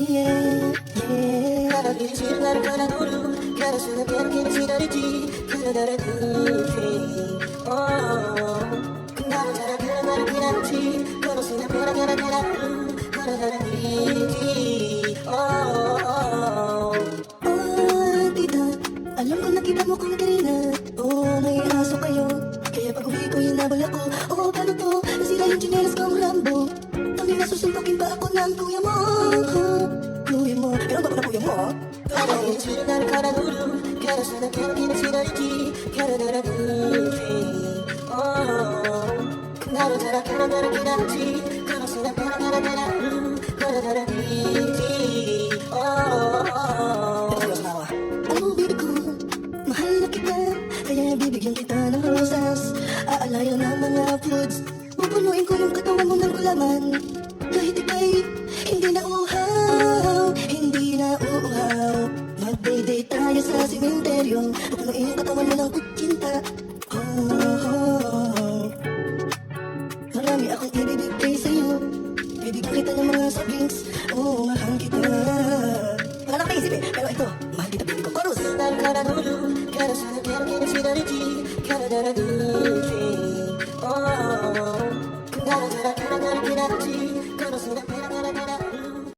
yeah, yeah. 바람이 지는 나를 갈아놓으려 가로수는 깨르기는 지나리지 그러다를 그렇게 그 나를 자라 그런 나를 그렇지 가로수는 변하게나 변하루 그러다를 그렇지 tita, alam ko nakita mo kung kanina. May aso kayo, kaya pag uwi ko hinabol ako. Paano to? Nasira yung chinelas kong Rambo. Kami masusuntokin ba ako ng kuya mo? Kuya mo? Meron ba ko na kuya mo? Parang yung na를 갈아놓으려 가로수는 깨르기는 지나리지 그러다를 그렇게 그 나를 자라 그런 나를 기다렸지 가로수는 변하게나 변하루 그러다를 그렇지 Ang baby ko, mahal na kita kaya bibigyan kita ng rosas Aalayo ng mga foods Pupunuin ko yung katawan mo ng gulaman Kahit ika'y hindi na uhaw Hindi na uhaw Mag-date tayo sa simenteryo Pupunuin yung katawan mo ng kutsinta Marami akong ibibigay sa'yo Bibigyan kita ng mga soft mahal kita Wala na isip pero ito, mahal kita baby ko Chorus! 나를 갈아놓으려 가로수는 깨르기는 지나리지 가로다라 그렇게